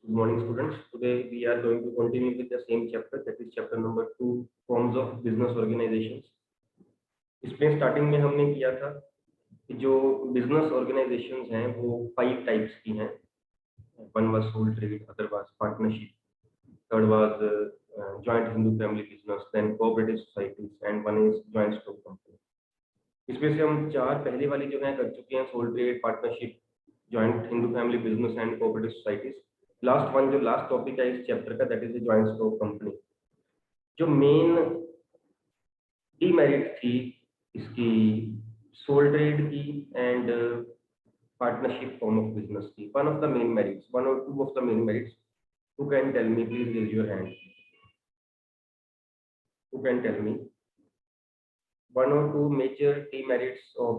Good morning, students. Today we are going to continue with the same chapter, that is chapter number 2, forms of business organizations. इसमें starting में हमने किया था कि जो business organisations हैं वो 5 टाइप्स की हैं. One was sole trade, other was partnership, third was joint Hindu family business, then cooperative societies, and one is joint stock company. इसमें से हम 4 पहले वाली जो है कर चुके हैं, sole trade, partnership, joint Hindu family business and cooperative societies. Last one जो लास्ट टॉपिक है इस चैप्टर का, that is the joint stock company. जो मेन डीमेरिट थी इसकी सोल ट्रेड की and partnership form of business की, one of the main merits, one और two of the main merits. Who can tell me, please raise your hand. Who can tell me one or two major demerits of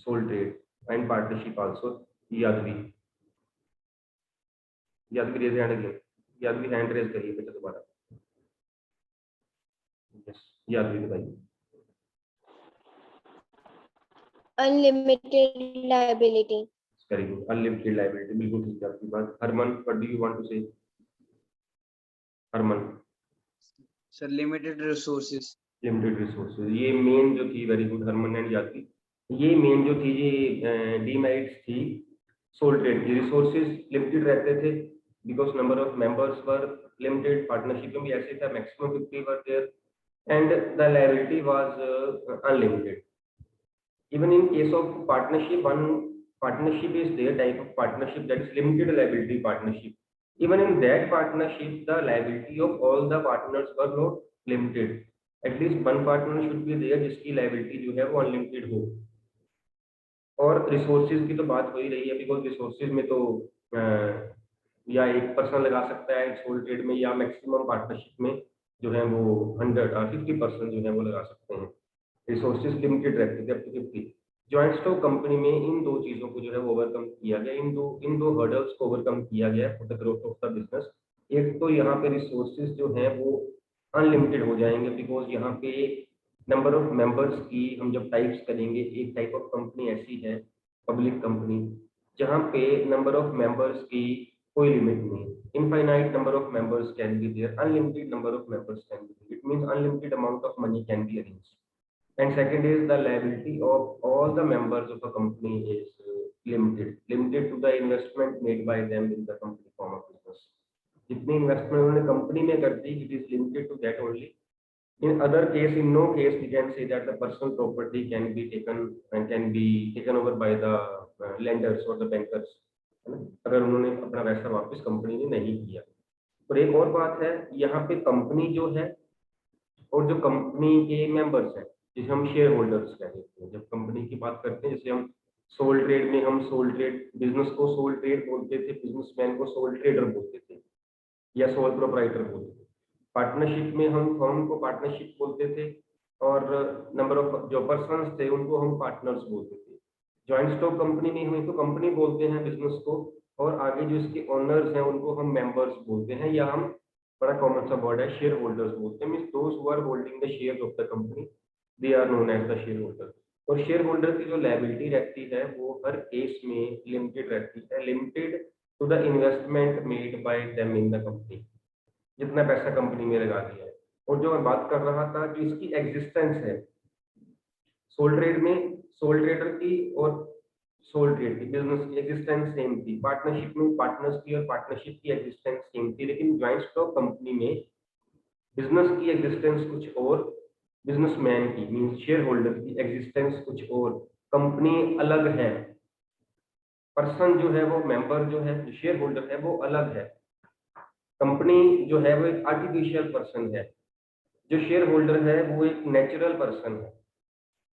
sole trade and partnership also? Yadvi raise hand again. Yadvi hand raise करिए बेटा दोबारा. Yes, Yadvi बताइए. Unlimited liability. Very good. Unlimited liability बिल्कुल ठीक है आपकी बात. Harman, what do you want to say? Harman. Sir, limited resources. Limited resources, ये मेन जो थी. Very good Harman and Yadavi. ये मेन जो थी ये डीमेरिट्स थी सोल ट्रेड की. रिसोर्सेज लिमिटेड रहते थे because number of members were limited. Partnership में भी ऐसे था, maximum 50 were there and the liability was unlimited. Even in case of partnership, one partnership is there type of partnership that is limited liability partnership. Even in that partnership, the liability of all the partners were not limited. At least one partner should be there जिसकी liability जो है वो unlimited हो. और resources की तो बात हो ही रही है, because resources में तो या एक पर्सन लगा सकता है सोल ट्रेड में, या मैक्सिमम पार्टनरशिप में जो है वो 50% जो है वो लगा सकते हैं. रिसोर्सेज लिमिटेड रहते थे, up to 50. Joint stock company में इन दो चीजों को जो है वो ओवरकम किया गया. इन दो हर्डल्स को ओवरकम किया गया for the growth of the business. एक तो यहाँ पे रिसोर्सेज जो है वो अनलिमिटेड हो जाएंगे बिकॉज यहाँ पे नंबर ऑफ मेंबर्स की हम जब टाइप्स करेंगे, एक टाइप ऑफ कंपनी ऐसी है पब्लिक कंपनी जहाँ पे नंबर ऑफ मेंबर्स की कोई लिमिट नहीं. Infinite number of members can be there, unlimited number of members can be there. It means unlimited amount of money can be arranged. And second is the liability of all the members of a company is limited to the investment made by them in the company form of business. जितनी investment उन्होंने company में कर दी, it is limited to that only. In other case, in no case we can say that the personal property can be taken over by the lenders or the bankers. अगर उन्होंने अपना पैसा वापस company ने नहीं किया. और एक और बात है, यहाँ पे कंपनी जो है और जो कंपनी के मेंबर्स हैं जिसे हम शेयर होल्डर्स कहते हैं. जब कंपनी की बात करते हैं, जैसे हम सोल ट्रेड में, हम सोल ट्रेड बिजनेस को सोल ट्रेड बोलते थे, बिजनेसमैन को सोल ट्रेडर बोलते थे या सोल प्रोप्राइटर बोलते थे. पार्टनरशिप में हम फर्म को पार्टनरशिप बोलते थे और नंबर ऑफ जो पर्सन्स थे उनको हम पार्टनर्स बोलते थे. जॉइंट स्टॉक कंपनी में हम तो कंपनी बोलते हैं बिजनेस को, और आगे जो इसके ओनर्स हैं उनको हम मेंबर्स बोलते हैं, या हम बड़ा कॉमन सा वर्ड है शेयर होल्डर्स बोलते हैं. Means those who are holding the shares of the company, they are known as the share holder. और शेयर होल्डर की जो लायबिलिटी रहती है वो हर केस में लिमिटेड रहती है, limited to the investment made by them in the company. जितना पैसा कंपनी में लगा दिया है. और जो मैं बात कर रहा था जो इसकी एग्जिस्टेंस है सोल ट्रेड में, सोल ट्रेडर की और सोल ट्रेड की बिजनेस की एग्जिस्टेंस सेम थी. पार्टनरशिप में पार्टनर्स की और पार्टनरशिप की एग्जिस्टेंस सेम थी. लेकिन जॉइंट स्टॉक कंपनी में बिजनेस की एग्जिस्टेंस कुछ और, बिजनेसमैन की मींस शेयर होल्डर की एग्जिस्टेंस कुछ और, कंपनी अलग है. पर्सन जो है वो मेंबर जो है जो शेयर होल्डर है वो अलग है. कंपनी जो है वो एक आर्टिफिशियल पर्सन है, जो शेयर होल्डर है वो एक नेचुरल पर्सन है.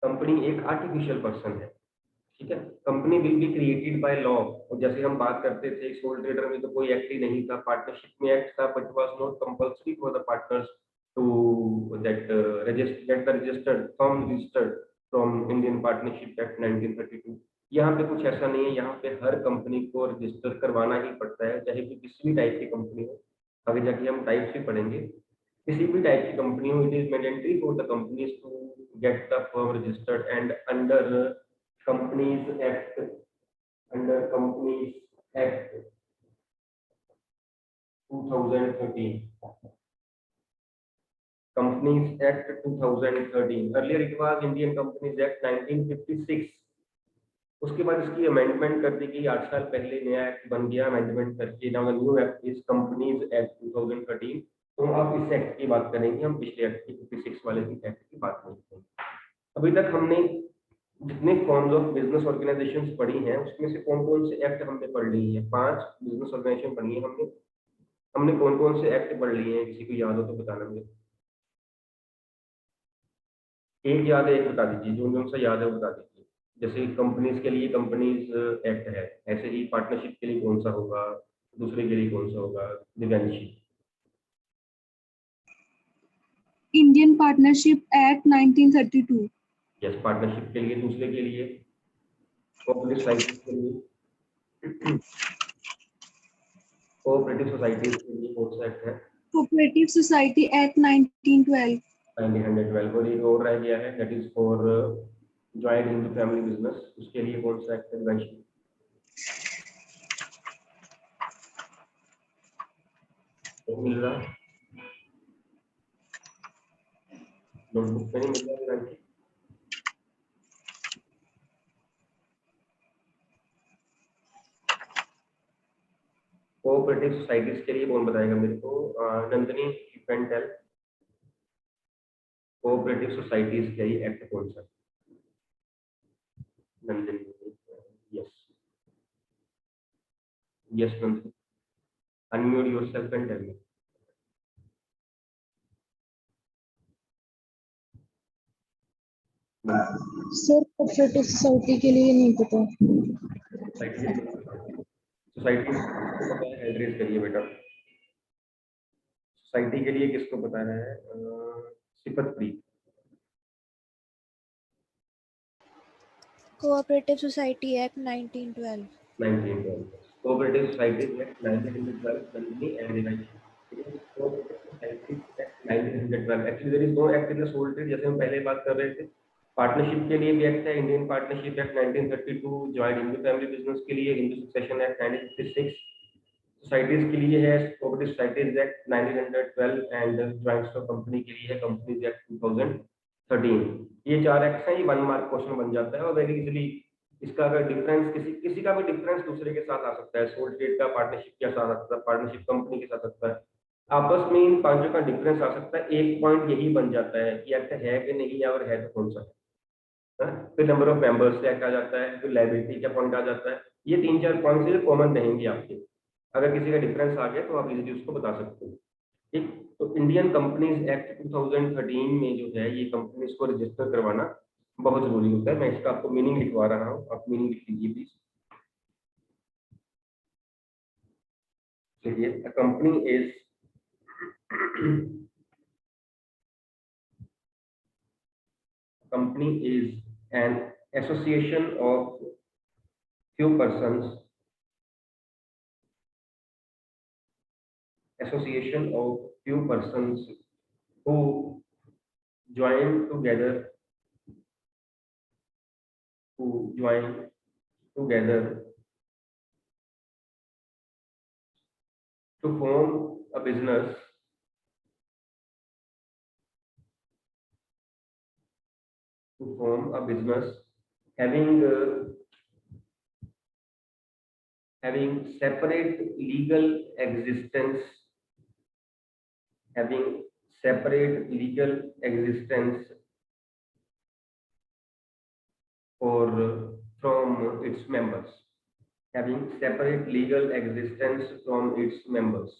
कंपनी एक आर्टिफिशियल पर्सन है. ठीक है. Company will be created by law. और जैसे हम बात करते थे सोल ट्रेडर में तो कोई एक्ट ही नहीं था, पार्टनरशिप में एक्ट था, but was not compulsory for the partners to that get the registered firm registered from Indian Partnership Act 1932. यहाँ पे कुछ ऐसा नहीं है. यहाँ पे हर कंपनी को रजिस्टर करवाना ही पड़ता है, चाहे कि किसी भी टाइप की कंपनी हो. आगे जाके हम टाइप्स भी पढ़ेंगे. किसी भी टाइप की कंपनी हो, it is mandatory for the companies to get the firm registered and under companies act 2013, Companies Act 2013. Earlier it was Indian Companies Act 1956. उसके बाद इसकी अमेंडमेंट कर दी गई, 8 साल पहले नया एक्ट बन गया अमेंडमेंट करके। Now the new act is companies act 2013। तो अब इस एक्ट की बात करेंगे, हम पिछले एक्ट की 56 वाले की एक्ट की बात नहीं करेंगे। अभी तक हमने जितने फॉर्म्स ऑफ बिजनेस ऑर्गेनाइजेशंस पढ़ी हैं उसमें से कौन कौन से एक्ट हमने पढ़ लिए हैं? 5 बिजनेस ऑर्गेनाइजेशन पढ़ी है हमने। हमने कौन कौन से एक्ट पढ़ लिए हैं, किसी को याद हो तो बताना मुझे। एक याद है, एक बता दीजिए, जो कौन सा याद है वो बता दीजिए। जैसे कंपनीज के लिए कंपनीज एक्ट है, ऐसे ही पार्टनरशिप के लिए कौन सा होगा, दूसरे के लिए कौन सा होगा? Divyanshi. Indian partnership act 1932। Yes, partnership के लिए। दूसरे के लिए कोऑपरेटिव सोसाइटीज के लिए, कोऑपरेटिव सोसाइटीज के लिए कौन सा एक्ट है? Cooperative society act 1912। 1912। और एक और रह गया है, that is for joint Hindu family business, उसके लिए कौन सा एक्ट है दिव्यांशी? मिल रहा, नोटबुक में नहीं मिल रहा दिव्यांशी? कोऑपरेटिव सोसाइटीज के लिए कौन बताएगा मेरे को? Nandini, you can tell. Cooperative societies के लिए एक्ट कौन सा? Nandini, yes yes Nandini, unmute yourself and tell me. Sir cooperative society के लिए नहीं पता। सोसाइटी किसको पता है? हैंड रेज करिए बेटा। सोसाइटी के लिए किसको पता है? Sifatpreet. Cooperative society act 1912। 1912। Cooperative societies act 1912, Nandini and Divyanshi. Cooperative societies act 1912। Actually there is no act in the sole trade, जैसे हम पहले बात कर रहे थे। पार्टनरशिप के लिए भी एक्ट है, Indian partnership act 1932, joint Hindu family business के लिए हिंदू सक्सेशन एक्ट 1956, सोसाइटीज के लिए है cooperative societies act 1912 and joint stock company के लिए है कंपनीज एक्ट 2013। ये 4 एक्ट्स हैं, ये 1 मार्क क्वेश्चन बन जाता है और वेरी इजीली इसका अगर डिफरेंस किसी का भी डिफरेंस दूसरे के साथ आ सकता है, सोल ट्रेड का पार्टनरशिप के साथ आ सकता है, पार्टनरशिप कंपनी के साथ आ सकता है, आपस में इन पांचों का डिफरेंस आ सकता है। एक पॉइंट यही बन जाता है कि एक्ट है कि नहीं है, और है तो कौन सा है। फिर नंबर ऑफ मेंबर्स से एक्ट आ जाता है, फिर लायबिलिटी का पॉइंट आ जाता है। ये 3-4 पॉइंट से कॉमन रहेंगे आपके, अगर किसी का डिफरेंस आ गया तो आप इजीली उसको बता सकते हो। ठीक, तो इंडियन कंपनीज एक्ट 2013 में जो है ये कंपनीज को रजिस्टर करवाना बहुत जरूरी होता है। मैं इसका आपको मीनिंग लिखवा रहा हूँ, आप मीनिंग लिख लीजिए प्लीज। चलिए, a company is company is an association of few persons, who join together to form a business having separate legal existence, or from its members,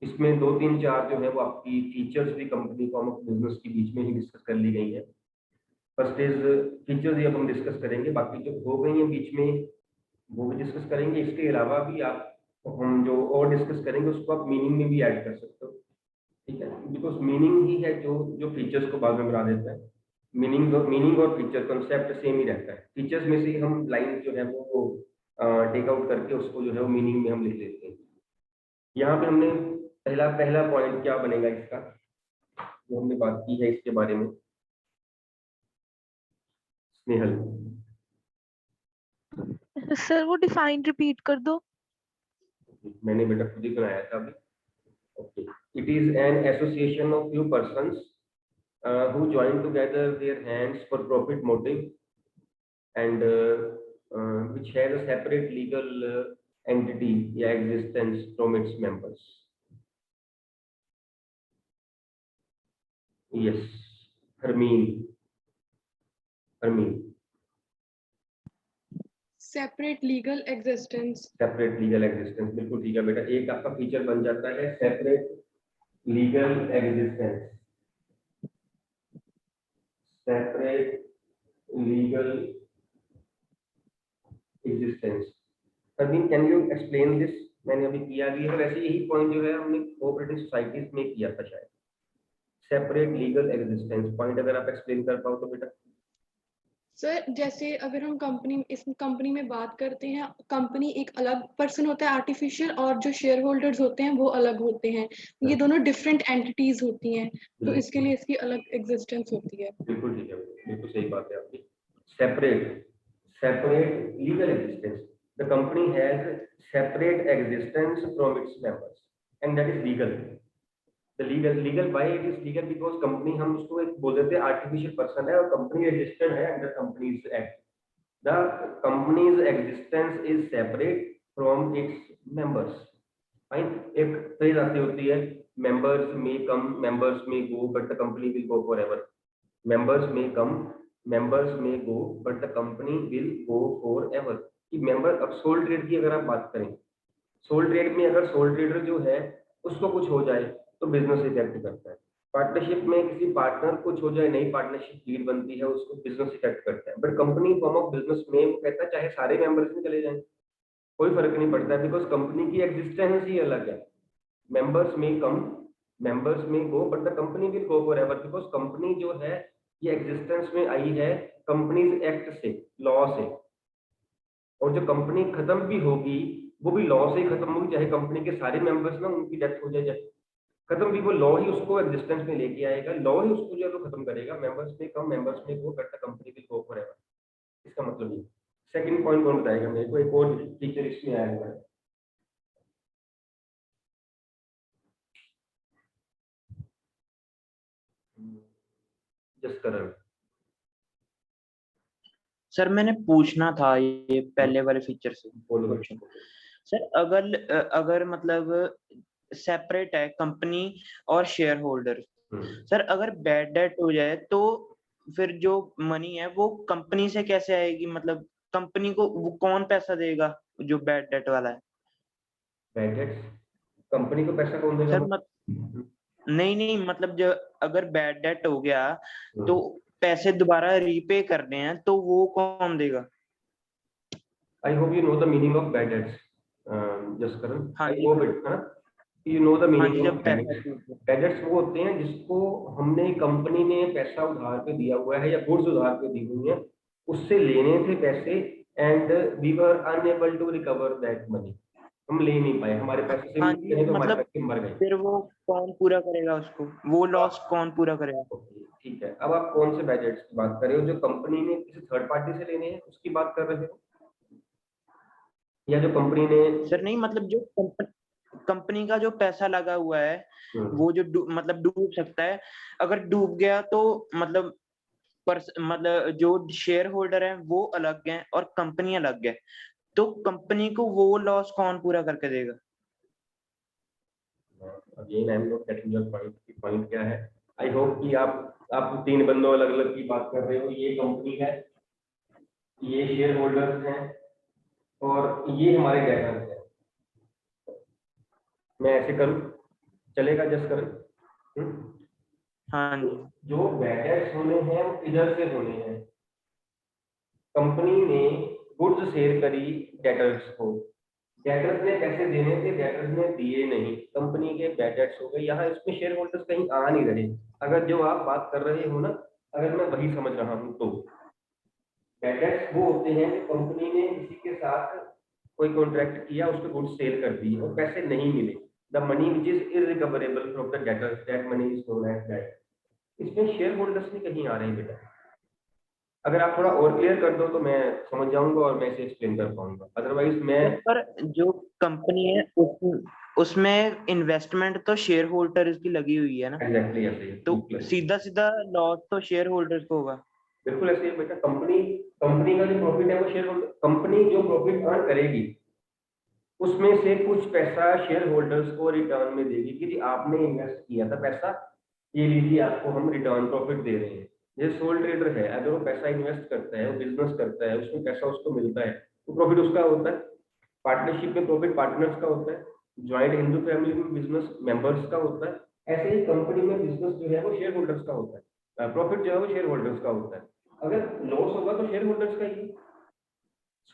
इसमें 2-3-4 जो है वो आपकी फीचर्स भी कंपनी फॉर्म ऑफ बिजनेस के बीच में ही discuss कर ली गई है। फर्स्ट इज फीचर्स, ये अब हम डिस्कस करेंगे, बाकी जो हो गई है बीच में वो भी डिस्कस करेंगे। इसके अलावा भी आप हम जो और डिस्कस करेंगे उसको आप मीनिंग में भी ऐड कर सकते हो, ठीक है, बिकॉज मीनिंग ही है जो फीचर्स को बाद में बना देता है। मीनिंग और फीचर कंसेप्ट सेम ही रहता है। फीचर्स में से हम लाइन जो है वो टेक आउट करके उसको जो है वो मीनिंग में हम लिख लेते हैं। यहाँ पे हमने पहला पॉइंट क्या बनेगा इसका, जो हमने बात की है इसके बारे में। स्नेहल, सर वो डिफाइन रिपीट कर दो। मैंने बेटा खुद ही बनाया था अभी। Okay. It is an association of few persons who join together their hands for profit motive and which has a separate legal entity या existence from its members. Yes, Hermine. Separate legal existence. Separate legal existence, बिल्कुल ठीक है बेटा। एक आपका feature बन जाता है separate legal existence, separate legal existence. Praveen, can you explain this? मैंने अभी किया भी है, वैसे यही पॉइंट जो है हमने कोऑपरेटिव सोसाइटीज में किया था शायद, सेपरेट लीगल एग्जिस्टेंस पॉइंट। अगर आप एक्सप्लेन कर पाओ तो बेटा। सर जैसे अगर हम इस कंपनी में बात करते हैं, कंपनी एक अलग पर्सन होता है आर्टिफिशियल, और जो शेयर होल्डर्स होते हैं वो अलग होते हैं। ये दोनों डिफरेंट एंटिटीज होती हैं, तो इसके लिए इसकी अलग एग्जिस्टेंस होती है। बिल्कुल ठीक है, बिल्कुल सही बात है आपकी। Separate legal existence, the company has separate existence from its members and that is legal. The legal why it is legal? Because company, हम उसको एक बोल देते हैं आर्टिफिशियल पर्सन है और कंपनी रजिस्टर्ड है under companies act. The company's existence is separate from its members. Fine. एक फ्रेज आती होती है, members may come, members may go, but the company will go forever. Members may come, members may go, but the company will go forever. कि member, अब sole trade की अगर आप बात करें, सोल ट्रेड में अगर सोल ट्रेडर जो है उसको कुछ हो जाए तो बिजनेस इफेक्ट करता है। पार्टनरशिप में किसी पार्टनर कुछ हो जाए, नई पार्टनरशिप लीड बनती है, उसको बिजनेस इफेक्ट करता है। But company form of business में वो कहता है चाहे सारे मेंबर्स में चले जाएं कोई फर्क नहीं पड़ता है, बिकॉज कंपनी की एग्जिस्टेंस ही अलग है। Members may come, members may go, but the company will go forever. Because company जो है ये एग्जिस्टेंस में आई है कंपनीज एक्ट से, लॉ से, और जो कंपनी खत्म भी होगी वो भी लॉ से ही खत्म होगी, चाहे कंपनी के सारे मेंबर्स ना उनकी डेथ हो जाए, चाहे खत्म भी, वो लॉ ही उसको एग्जिस्टेंस में लेके आएगा, लॉ ही उसको जो है वो खत्म करेगा। Members may come, members may go, but the company will go forever. इसका मतलब ये। सेकंड पॉइंट कौन बताएगा मेरे को? एक और फीचर इसमें आया हुआ है, जसकरण। सर मैंने पूछना था ये पहले वाले फीचर से बोलो क्वेश्चन। सर अगर मतलब सेपरेट है कंपनी और शेयर होल्डर, सर अगर बैड डेट हो जाए तो फिर जो मनी है वो कंपनी से कैसे आएगी? मतलब कंपनी को वो कौन पैसा देगा जो बैड डेट वाला है? बैड डेट कंपनी को पैसा कौन देगा? सर नहीं मतलब जो अगर बैड डेट हो गया तो पैसे दोबारा रीपे करने हैं तो वो कौन देगा? I hope you know the meaning of bad debts, Jaskaran. हाँ I hope it, you know the हाँ जी, मीनिंग जब of bad debts. Bad debts वो होते हैं जिसको हमने, कंपनी ने पैसा उधार पे दिया हुआ है या गुड्स उधार पे दी हुई है, उससे लेने थे पैसे and we were unable to recover that money. हम ले नहीं पाए, हमारे पैसे से हाँ मिल जी, गए तो हमारे मतलब पैसे मर गए। फिर वो कौन पूरा करेगा उसको? वो लॉस कौन पूरा करेगा? ठीक है, अब आप कौन से बैड डेट्स की बात कर रहे हो? जो कंपनी ने किसी थर्ड पार्टी से लेने हैं उसकी बात कर रहे हो, या जो कंपनी ने? सर नहीं, मतलब जो कंपनी का जो पैसा लगा हुआ है वो जो मतलब डूब सकता है। अगर डूब गया तो मतलब मतलब जो शेयर होल्डर है वो अलग है और कंपनी अलग है, तो कंपनी को वो लॉस कौन पूरा करके देगा? Again I am not getting your point. की पॉइंट क्या है? आई होप कि आप तीन बंदों अलग अलग की बात कर रहे हो। ये कंपनी है, ये शेयर होल्डर्स हैं, और ये हमारे डेटर्स हैं। मैं ऐसे करूं, चलेगा जसकरण? हाँ जी। जो डेटर्स होने हैं वो किधर से होने हैं? कंपनी ने गुड्स सेल करी डेटर्स को, डेटर्स ने पैसे देने थे, डेटर्स ने दिए नहीं, कंपनी के बैड डेट्स हो गए। यहाँ इसमें शेयर होल्डर्स कहीं आ नहीं रहे। अगर जो आप बात कर रहे हो ना, अगर मैं वही समझ रहा हूँ तो बैड डेट्स वो होते हैं कि कंपनी ने किसी के साथ कोई कॉन्ट्रैक्ट किया, उसको गुड्स सेल कर दी और पैसे नहीं मिले, the money which is irrecoverable from the debtors, that money is known as debt. इसमें शेयर होल्डर्स नहीं कहीं आ रहे हैं बेटा। अगर आप थोड़ा और क्लियर कर दो तो मैं समझ जाऊंगा और मैं इसे एक्सप्लेन कर पाऊंगा, अदरवाइज मैं पर जो कंपनी है उसमें इन्वेस्टमेंट तो शेयर होल्डर्स की लगी हुई है ना, एग्जैक्टली ऐसे ही तो बिल्कुल सीधा सीधा लॉस तो शेयर होल्डर्स को होगा। बिल्कुल ऐसे ही बेटा। कंपनी कंपनी का जो प्रॉफिट है वो शेयर होल्डर, कंपनी जो प्रॉफिट अर्न करेगी उसमें से कुछ पैसा शेयर होल्डर्स को रिटर्न में देगी कि जी आपने इन्वेस्ट किया था पैसा, ये लीजिए आपको हम रिटर्न प्रॉफिट दे रहे हैं। जैसे सोल ट्रेडर है, अगर वो पैसा इन्वेस्ट करता है, वो बिजनेस करता है, उसमें पैसा उसको मिलता है तो प्रॉफिट उसका होता है। पार्टनरशिप में प्रॉफिट पार्टनर्स का होता है, ज्वाइंट हिंदू फैमिली में बिजनेस मेंबर्स का होता है। ऐसे ही कंपनी में बिजनेस जो है वो शेयर होल्डर्स का होता है, प्रॉफिट जो है वो शेयर होल्डर्स का होता है। अगर लॉस होगा तो शेयर होल्डर्स का ही।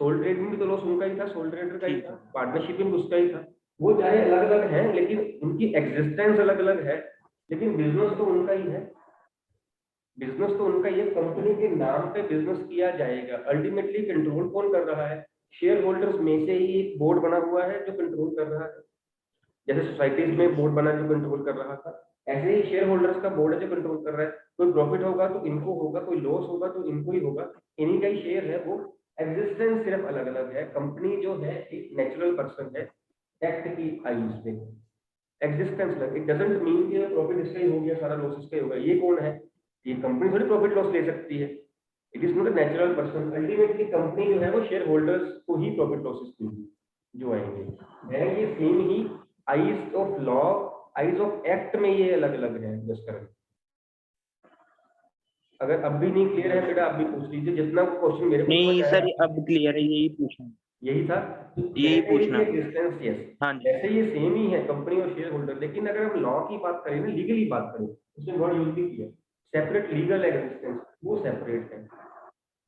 सोल ट्रेड में भी तो लॉस उनका ही था, सोल ट्रेडर का ही था, पार्टनरशिप में भी उसका ही था। वो चाहे अलग अलग हैं लेकिन उनकी एग्जिस्टेंस अलग अलग है, लेकिन बिजनेस तो उनका ही है। बिजनेस तो उनका ही है, कंपनी के नाम पे बिजनेस किया जाएगा। अल्टीमेटली कंट्रोल कौन कर रहा है? शेयर होल्डर्स में से ही एक बोर्ड बना हुआ है जो कंट्रोल कर रहा है। जैसे सोसाइटीज में बोर्ड बना जो कंट्रोल कर रहा था, ऐसे ही शेयर होल्डर्स का बोर्ड है जो कंट्रोल कर रहा है। कोई प्रॉफिट होगा तो इनको होगा, कोई लॉस होगा तो इनको ही होगा, इन्हीं का ही शेयर है वो। एग्जिस्टेंस सिर्फ अलग अलग है। कंपनी जो है एक नेचुरल पर्सन है एक्ट की आईज में। एग्जिस्टेंस अलग, इट डजंट मीन कि प्रॉफिट इसका ही हो गया, सारा लॉस इसका ही होगा। ये कौन है? ये कंपनी थोड़ी प्रॉफिट लॉस ले सकती है। It is not a natural person. Ultimately company जो है वो शेयर होल्डर्स को ही प्रॉफिट लॉसेस देगी जो आएंगे। है ये same he eyes of law, eyes of act में ये अलग अलग है मिस्टर। अगर अब भी नहीं क्लियर है बेटा, अब भी पूछ लीजिए, जितना क्वेश्चन मेरे को नहीं समझ सर, आया अब क्लियर है, यही पूछना, यही था। तो यही वैसे पूछना। ही एग्जिस्टेंस, यस, हाँ जी। वैसे ये सेम ही है कंपनी और शेयर होल्डर। लेकिन अगर हम लॉ की बात करें ना, लीगली बात करें, उसने वर्ड यूज भी किया सेपरेट लीगल एग्जिस्टेंस, वो सेपरेट है।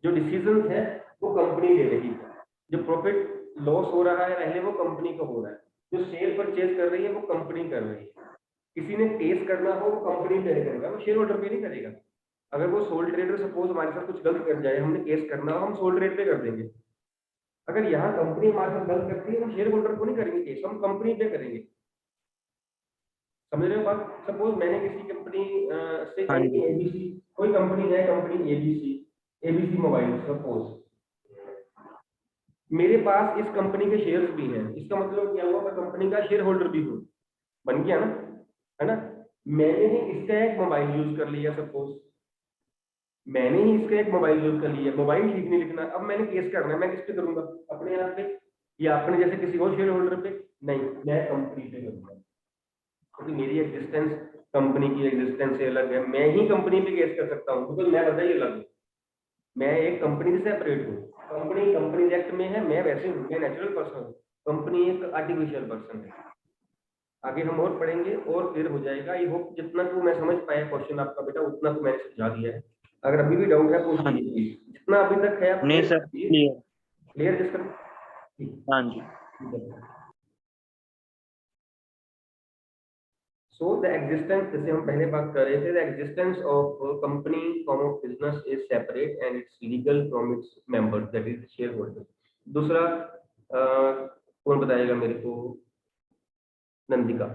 जो डिसीजन है वो कंपनी ले रही है। जो प्रॉफिट लॉस हो रहा है पहले वो कंपनी का हो रहा है। जो सेल परचेज कर रही है वो कंपनी कर रही है। किसी ने केस करना हो वो कंपनी पे करेगा, वो शेयर होल्डर पे नहीं करेगा। अगर वो सोल ट्रेडर सपोज हमारे साथ कुछ गलत कर जाए, हमने केस करना हो, हम सोल ट्रेड पे कर देंगे। अगर यहाँ कंपनी हमारे साथ गलत करती है, हम शेयर होल्डर को नहीं करेंगे केस, हम कंपनी पे करेंगे। समझ रहे हो बात? सपोज मैंने किसी कंपनी से हाँ जी। एबीसी, कोई कंपनी है, company ABC, ABC mobile suppose, मेरे पास इस कंपनी के शेयर्स भी हैं। इसका मतलब क्या हुआ? मैं कंपनी का शेयर होल्डर भी हूँ, बन गया ना, है ना? मैंने ही इसका एक मोबाइल यूज कर लिया सपोज, मैंने ही इसका एक मोबाइल यूज कर लिया, मोबाइल ठीक नहीं लिखना, अब मैंने केस करना है, मैं किस पे करूंगा? अपने आप पे या अपने जैसे किसी और शेयर होल्डर पे? नहीं, मैं कंपनी पे करूंगा, क्योंकि मेरी एग्जिस्टेंस कंपनी की एग्जिस्टेंस से अलग है। मैं ही कंपनी पे केस कर सकता हूँ क्योंकि मैं बताइए अलग हूँ, मैं एक कंपनी से सेपरेट हूँ। कंपनी कंपनी एक्ट में है, मैं वैसे हूँ, मैं नेचुरल पर्सन हूँ, कंपनी एक आर्टिफिशियल पर्सन है। आगे हम और पढ़ेंगे और फिर हो जाएगा। आई होप जितना को मैं समझ पाया क्वेश्चन आपका बेटा, उतना को मैंने समझा दिया है। अगर अभी भी डाउट है पूछ हाँ लीजिए प्लीज, जितना अभी तक है आप नहीं क्लियर सर, कीजिए। क्लियर। क्लियर जिसका, हाँ जी। सो द एग्जिस्टेंस, जैसे हम पहले बात कर रहे थे, the existence of company form of business is separate and it's legal from its members, that is share holder. दूसरा कौन बताएगा मेरे को? Nandika.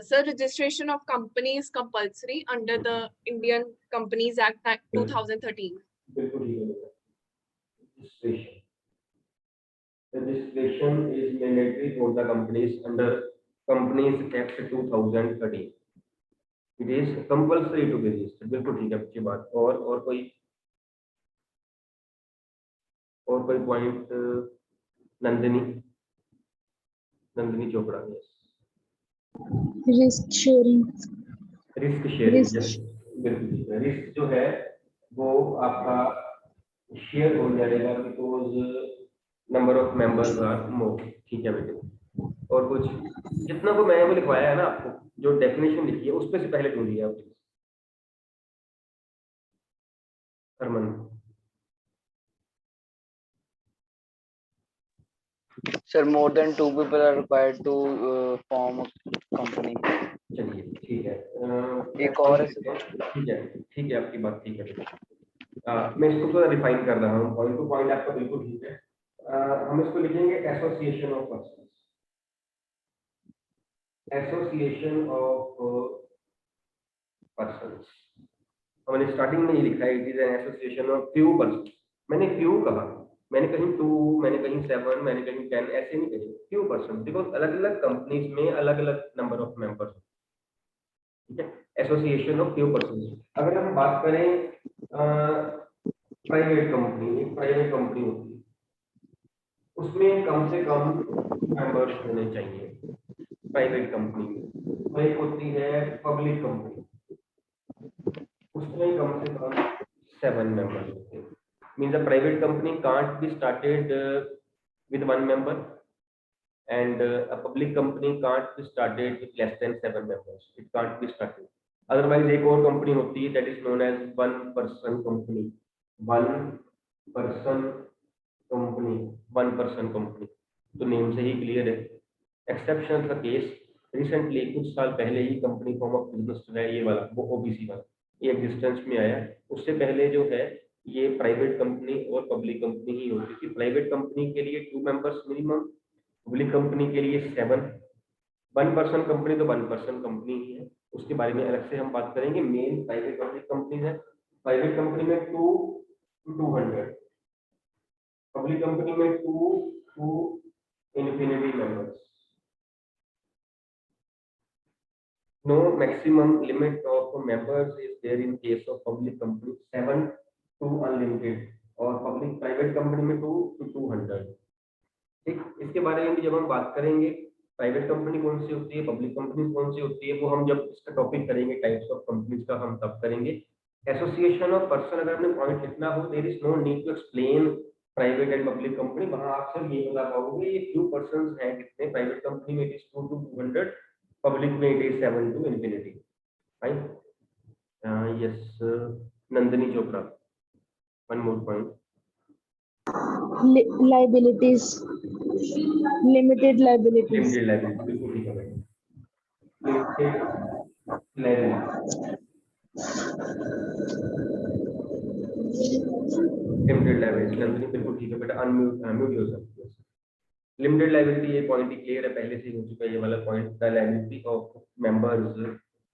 Sir, registration of company is compulsory under the Indian Companies Act 2013. बिल्कुल ठीक है बेटा। Registration. Registration is mandatory for the companies under Companies Act 2013. It is compulsory to be registered. बिल्कुल ठीक है आपकी बात। और कोई point? Nandini, Nandini Chopra. Yes, risk sharing. Risk sharing, risk बिल्कुल ठीक है। रिस्क जो है वो आपका शेयर हो जाएगा because number of members are more. ठीक है बेटे। और कुछ जितना को मैंने वो लिखवाया है ना आपको, जो डेफिनेशन लिखी है उस पे से पहले ढूंढ लिया Harman. Sir, more than two people are required to form a company. चलिए ठीक है, एक और है ठीक है, ठीक है, आपकी बात ठीक है। मैं इसको थोड़ा रिफाइन कर रहा हूँ, पॉइंट टू पॉइंट आपका बिल्कुल ठीक है। हम इसको लिखेंगे association of persons, association of persons. हमने स्टार्टिंग में ही लिखा है, it is an association of few person. मैंने फ्यू कहा, मैंने कहीं 2, मैंने कहीं 7, मैंने कहीं 10, ऐसे नहीं कही, फ्यू पर्सन, बिकॉज अलग अलग कंपनीज में अलग अलग नंबर ऑफ मेंबर्स, ठीक है। Association of few person. अगर हम बात करें प्राइवेट कंपनी, एक प्राइवेट कंपनी होती है, उसमें कम से कम मेंबर्स होने चाहिए प्राइवेट कंपनी में। और एक होती है पब्लिक कंपनी, उसमें कम से कम 7 members होते हैं। Means a private company can't be started with 1 member, and a public company can't be started with less than 7 members. It can't be started. Otherwise, एक और कंपनी होती है that is known as one person company. तो name से ही clear है। Exception का case, recently कुछ साल पहले ही कंपनी फॉर्म ऑफ बिजनेस है ये वाला, वो ओबीसी वाला, ये एग्जिस्टेंस में आया। उससे पहले जो है ये प्राइवेट कंपनी और पब्लिक कंपनी ही होती थी। प्राइवेट कंपनी के लिए 2 members मिनिमम, पब्लिक कंपनी के लिए 7। 1 person कंपनी तो 1 person कंपनी ही है, उसके बारे में अलग से हम बात करेंगे। मेन प्राइवेट पब्लिक कंपनी है। प्राइवेट कंपनी में 2 to 200, पब्लिक कंपनी में 2 to infinity members. No maximum limit of members is there in case of public company, 7 to unlimited, और पब्लिक प्राइवेट कंपनी में 2 to 200। ठीक, इसके बारे में भी जब हम बात करेंगे प्राइवेट कंपनी कौन सी होती है, पब्लिक कंपनी कौन सी होती है, वो हम जब इसका टॉपिक करेंगे टाइप्स ऑफ कंपनीज का, हम तब करेंगे। एसोसिएशन ऑफ पर्सन, अगर आपने पॉइंट लिखना हो, there is no need to explain private and public company, वहां आप सिर्फ ये बता पाओगे ये फ्यू पर्संस हैं कितने। प्राइवेट कंपनी में इट इज 2 to 200, पब्लिक में it is 7 to infinity। Fine, yes Nandini Chopra, one more point. liabilities, limited liabilities, limited liability, बिल्कुल ठीक है भाई। Limited liability, limited liability, Nandini बिल्कुल ठीक है बेटा, अनम्यूट म्यूट हो सकती है। लिमिटेड लाइबिलिटी, ये पॉइंट ही क्लियर है, पहले से ही हो चुका है ये वाला point. The liability of members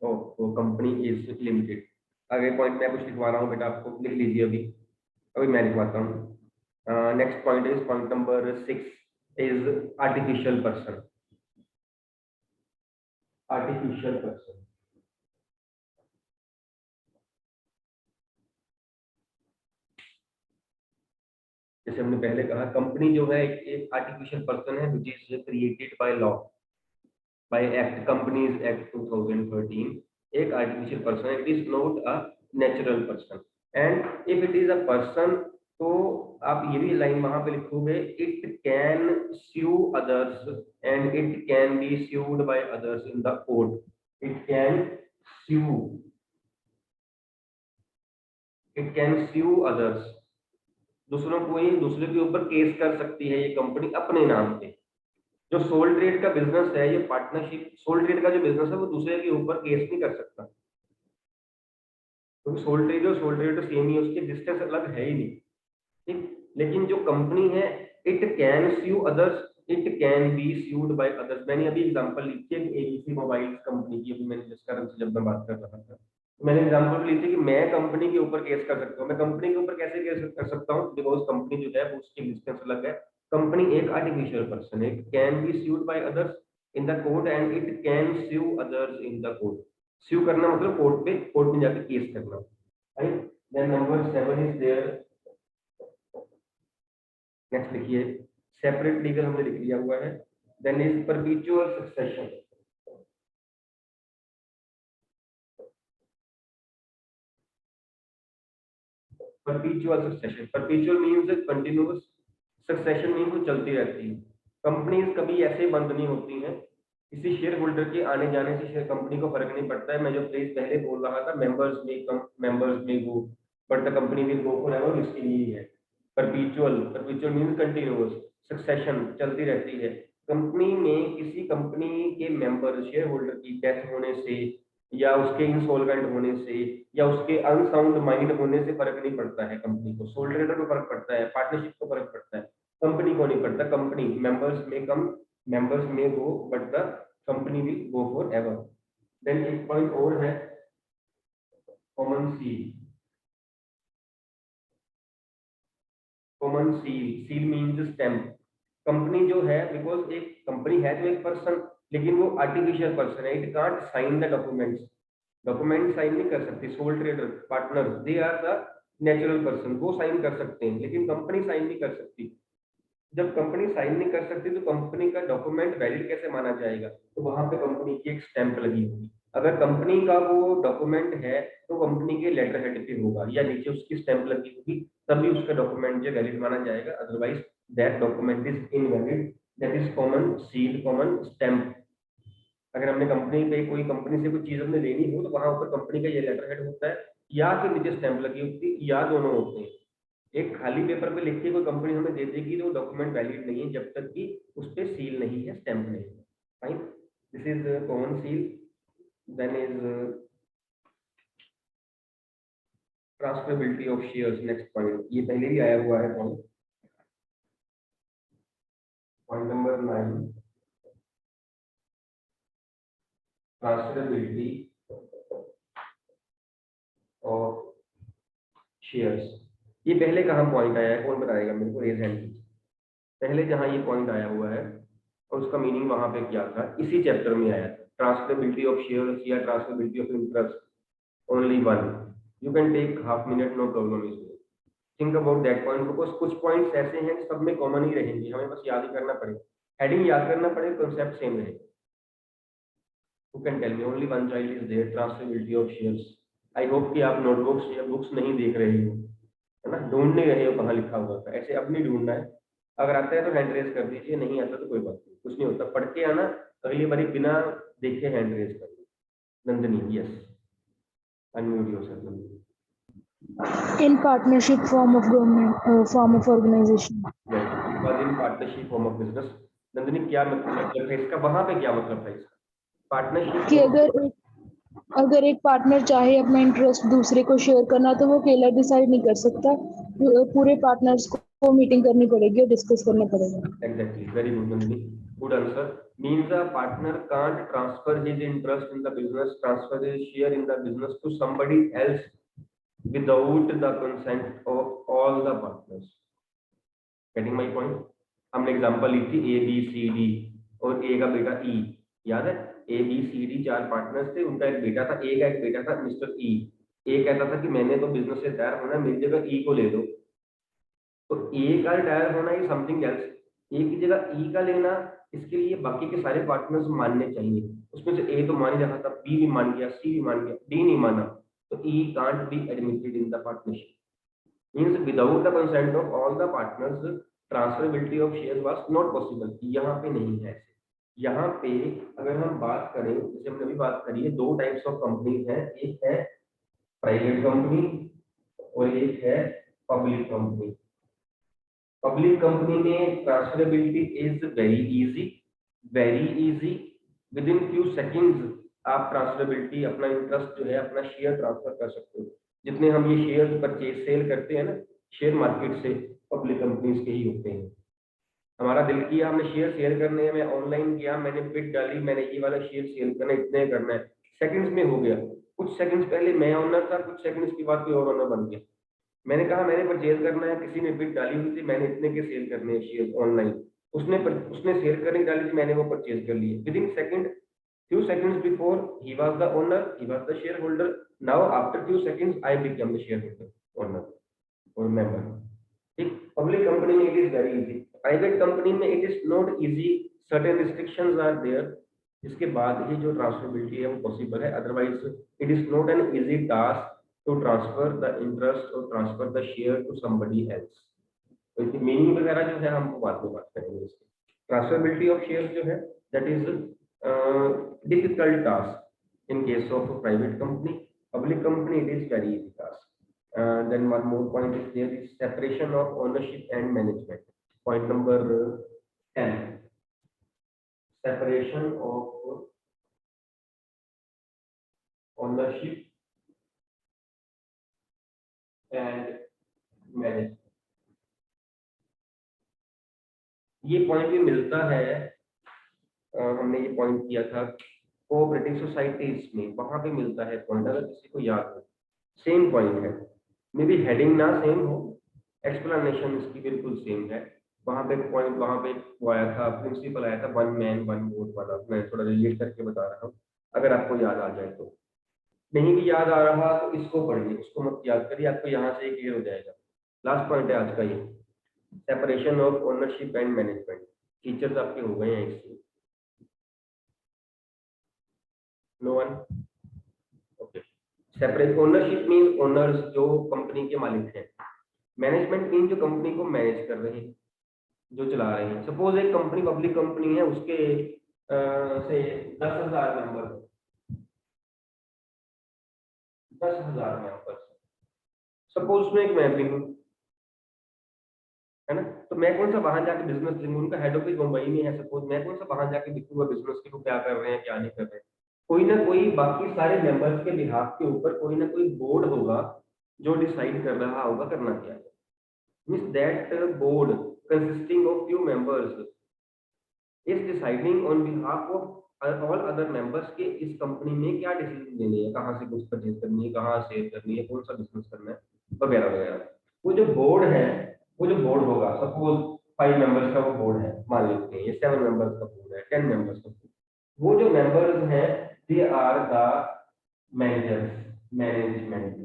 of company is limited. आगे पॉइंट मैं कुछ लिखवा रहा हूँ बेटा, आपको लिख लीजिए अभी मैं लिखवाता हूँ। Next point is point number 6 is artificial person. Artificial person, जैसे हमने पहले कहा, कंपनी जो है एक आर्टिफिशियल पर्सन है which is created by law, by act, companies act 2013। एक आर्टिफिशियल पर्सन है, it is not a natural person. And if it is a person, तो आप ये भी लाइन वहां पे लिखोगे, it can sue others and it can be sued by others in the court. It can sue others, दूसरे के ऊपर केस कर सकती है ये कंपनी अपने नाम पे। जो सोल ट्रेड का बिजनेस है, ये पार्टनरशिप, सोल ट्रेड का जो बिजनेस है वो दूसरे के ऊपर केस नहीं कर सकता, क्योंकि सोल ट्रेड तो सेम ही है, उसके डिस्टेंस अलग है ही नहीं। ठीक, लेकिन जो कंपनी है, it can sue others, it can be sued by others. मैंने अभी एग्जांपल लिखी है एबीसी मोबाइल कंपनी की, अभी मैंने जिसका जब मैं बात कर रहा था, मैंने एग्जांपल ली थी कि मैं कंपनी के ऊपर केस कर सकता हूँ। मैं कंपनी के ऊपर कैसे केस कर सकता हूँ, बिकॉज कंपनी जो है वो उसकी डिस्टेंस अलग है। कंपनी एक आर्टिफिशियल पर्सन है, it can be sued by others in the court and it can sue others in the court. Sue करना मतलब कोर्ट में जाके केस करना, right. Then number 7 is there. Next लिखिए, सेपरेट लीगल हमने लिख लिया हुआ है। Then is perpetual succession. Perpetual succession, perpetual means continuous, succession means वो चलती रहती है। कंपनीज कभी ऐसे बंद नहीं होती हैं, किसी शेयर होल्डर के आने जाने से शेयर कंपनी को फर्क नहीं पड़ता है। मैं जो प्लेस पहले बोल रहा था, members may come, members may go, but the company will go forever, इसके लिए है परपेचुअल मींस कंटिन्यूअस, सक्सेशन चलती रहती है। कंपनी में किसी कंपनी के मेंबर शेयर होल्डर की डेथ होने से, या उसके इंसॉल्वेंट होने से, या उसके अनसाउंड माइंड होने से फर्क नहीं पड़ता है कंपनी को। सोल ट्रेडर को फर्क पड़ता है, पार्टनरशिप को फर्क पड़ता है, कंपनी को नहीं पड़ता। Company members may come, members may go, but the company will go for ever. Then एक पॉइंट और है, common seal, common seal, seal means stamp. Company जो है, बिकॉज एक कंपनी है तो एक पर्सन, लेकिन वो आर्टिफिशियल पर्सन है, it can't sign the documents, document sign नहीं कर सकती। Sole trader partner they are the natural person, वो साइन कर सकते हैं, लेकिन कंपनी साइन नहीं कर सकती। जब कंपनी साइन नहीं कर सकती तो कंपनी का डॉक्यूमेंट वैलिड कैसे माना जाएगा? तो वहां पे कंपनी की एक स्टैंप लगी होगी। अगर कंपनी का वो डॉक्यूमेंट है तो कंपनी के लेटर हेड पे होगा या नीचे उसकी स्टैंप लगी होगी, तभी उसका डॉक्यूमेंट जो वैलिड माना जाएगा, otherwise that document is invalid. That is common seal, common stamp. अगर हमने कंपनी पे कोई कंपनी से कोई चीज हमने लेनी हो तो वहां ऊपर कंपनी का ये लेटर हेड होता है, या फिर नीचे स्टैंप लगी होती है, या दोनों होते हैं। एक खाली पेपर पे लिख के कोई कंपनी हमें दे देगी तो डॉक्यूमेंट वैलिड नहीं है जब तक कि उस पे सील नहीं है, स्टैंप नहीं है। Fine, this is common seal. Then is transferability of shares, next point. ये पहले भी आया हुआ है point, point number 9, transferability of shares. ये पहले कहाँ पॉइंट आया है, कौन बताएगा मेरे को? Raise hand. पहले जहाँ ये पॉइंट आया हुआ है और उसका मीनिंग वहां पे क्या था, इसी चैप्टर में आया था। ट्रांसफरेबिलिटी ऑफ शेयर्स या transferability of interest, only one. You can take half minute, no problem इसमें। Think about that point, because कुछ पॉइंट्स ऐसे हैं सब में कॉमन ही रहेंगे, हमें बस याद ही करना पड़ेगा, हेडिंग याद करना पड़ेगा, कॉन्सेप्ट सेम रहेगा। You can tell me, only one child is there, transferability of shares. I hope कि आप नोटबुक्स या बुक्स नहीं देख रहे हो, है ना, ढूंढ नहीं रहे हो कहाँ लिखा हुआ था। ऐसे अब नहीं ढूंढना है, अगर आता है तो हैंड रेज कर दीजिए, नहीं आता तो कोई बात नहीं, कुछ नहीं होता, पढ़ के आना, अगली बारी बिना देखे हैंड रेज कर दीजिए। Nandini, yes, unmute yourself Nandini. In partnership form of government, form of organization. In partnership form of business. Nandini, क्या मतलब है इसका, वहां पे क्या मतलब है इसका? पार्टनरशिप कि अगर एक पार्टनर चाहे अपना इंटरेस्ट दूसरे को शेयर करना तो वो अकेला डिसाइड नहीं कर सकता, पूरे पार्टनर्स को मीटिंग करनी पड़ेगी और डिस्कस करना पड़ेगा। Exactly, very good Nandini, good answer. Means a partner can't transfer his interest in the business, transfer his share in the business to somebody else without the consent of all the partners. Getting my point? हमने example ली थी A B C D और ए का बेटा ई, याद है? A B C D 4 partners थे, उनका एक बेटा था, ए का एक बेटा था मिस्टर ई। ए कहता था कि मैंने तो बिजनेस से रिटायर होना है, मेरी जगह ई को ले दो। तो ए का रिटायर होना ये समथिंग एल्स, ए की जगह ई का लेना, इसके लिए बाकी के सारे पार्टनर्स मानने चाहिए। उसमें से ए तो मान ही रहा था, बी भी मान गया, सी भी मान गया, डी नहीं माना, तो E can't be admitted in the partnership. Means without the consent of all the partners transferability of share was not possible. यहाँ पे नहीं है। यहाँ पे अगर हम बात करें, जैसे हमने अभी बात करी है, 2 टाइप्स ऑफ कंपनीज हैं, एक है प्राइवेट कंपनी और एक है पब्लिक कंपनी। पब्लिक कंपनी में transferability is very easy, with in few seconds आप ट्रांसफरेबिलिटी, अपना इंटरेस्ट जो है, अपना शेयर ट्रांसफर कर सकते हो। जितने हम ये शेयर परचेज सेल करते हैं ना शेयर मार्केट से, पब्लिक कंपनीज के ही होते हैं। हमारा दिल किया, हमने शेयर सेल करने हैं, मैं ऑनलाइन किया, मैंने बिड डाली, मैंने ये वाला शेयर सेल करना, इतने करना है, सेकंड्स में हो गया। कुछ सेकंड्स पहले मैं ऑनर था, कुछ सेकंड्स के बाद कोई और ऑनर बन गया। मैंने कहा मैंने परचेज करना है, किसी ने बिड डाली हुई थी, मैंने इतने के सेल करने हैं शेयर ऑनलाइन, उसने सेल करने डाली थी, मैंने वो परचेज कर लिए with in second. few seconds before he was the owner, he was the shareholder. Now after few seconds I become the shareholder, owner or member. एक public company में it is very easy, private company में it is not easy, certain restrictions are there, इसके बाद ही जो transferability है वो possible है, otherwise it is not an easy task to transfer the interest और transfer the share to somebody else. तो इसकी मीनिंग वगैरह जो है हम बाद में बात करेंगे। इसकी ट्रांसफरेबिलिटी ऑफ शेयर जो है that is difficult task in case of a private company. Public company it is very easy task. Then one more point is there is separation of ownership and management. Point number 10, separation of ownership and management. ये point भी मिलता है, हमने ये point किया था cooperative societies में, वहां पे मिलता है पॉइंट, अगर किसी को याद हो। सेम पॉइंट है, मे बी हेडिंग ना सेम हो, एक्सप्लेनेशन इसकी बिल्कुल सेम है। वहां पे पॉइंट, वहां पे वो आया था, प्रिंसिपल आया था, वन मैन वन वोट वाला, मैं थोड़ा रिलेट करके बता रहा हूँ, अगर आपको याद आ जाए तो। नहीं भी याद आ रहा तो इसको पढ़िए, उसको मत याद करिए, आपको यहाँ से क्लियर हो जाएगा। लास्ट पॉइंट है आज का ये, separation of ownership and management. Features आपके हो गए हैं इसके, no one, okay. Separate ownership mean owners जो कंपनी के मालिक हैं, मैनेजमेंट मीन जो कंपनी को मैनेज कर रहे हैं, जो चला रहे हैं। सपोज एक कंपनी पब्लिक कंपनी है, उसके से 10,000 मेंबर, 10,000 मेंबर, सपोज उसमें एक मैं भी हूँ, है ना, तो मैं कौन सा वहां जाके बिजनेस लिखूंगा, उनका हेड ऑफिस मुंबई में है, सपोज मैं कौन सा वहां जाके लिखूंगा बिजनेस के वो क्या कर रहे हैं क्या नहीं कर रहे हैं। कोई ना कोई बाकी सारे मेंबर्स के बिहाफ के ऊपर कोई ना कोई बोर्ड होगा जो डिसाइड कर रहा होगा करना क्या है। Means that board consisting of few members is deciding on behalf of all other members के इस कंपनी में क्या डिसीजन लेने हैं, कहाँ से कुछ परचेज करनी है, कहाँ सेल करनी है, कौन सा बिजनेस करना है, वगैरह वगैरह। वो जो बोर्ड है, वो जो बोर्ड होगा, सपोज 5 मेंबर्स का वो बोर्ड है, मान लेते हैं ये 7 मेंबर्स का बोर्ड है, 10 मेंबर्स का board। वो जो मेंबर्स हैं they are the managers, management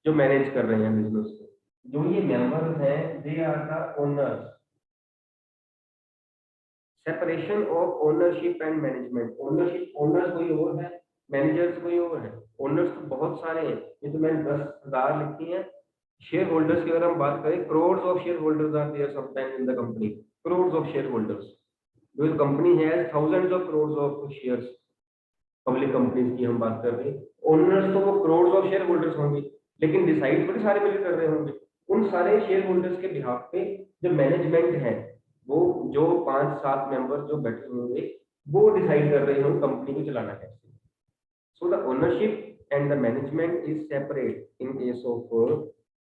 जो मैनेज कर रहे हैं बिजनेस को। जो ये मेंबर्स हैं they are the owners. Separation of ownership and management, ownership, owners कोई और है, मैनेजर्स कोई और है। ओनर्स तो बहुत सारे हैं, ये तो मैंने 10,000 लिखी है। शेयर होल्डर्स की अगर हम बात करें, crores of share holders are there sometimes in the company, crores of share holders, because company has thousands of crores of shares. Public companies की हम बात कर रहे हैं, ओनर्स तो वो करोड्स ऑफ शेयर होल्डर्स होंगे, लेकिन डिसाइड थोड़ी सारे मिलकर कर रहे होंगे। उन सारे शेयर होल्डर्स के बिहाफ पे जो मैनेजमेंट है, वो जो 5-7 मेंबर जो बैठे होंगे, वो डिसाइड कर रहे होंगे कंपनी को चलाना कैसे। So the ownership and the management is separate in case of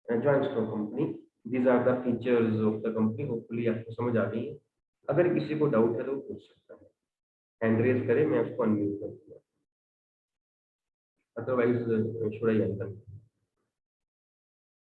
joint stock company. These are the features of the company. Hopefully आपको समझ आ गई है। अगर किसी को डाउट है तो पूछ सकता है, हैंड रेज करे, मैं उसको अनम्यूट कर दूंगा, अदरवाइज शुड आई आंसर।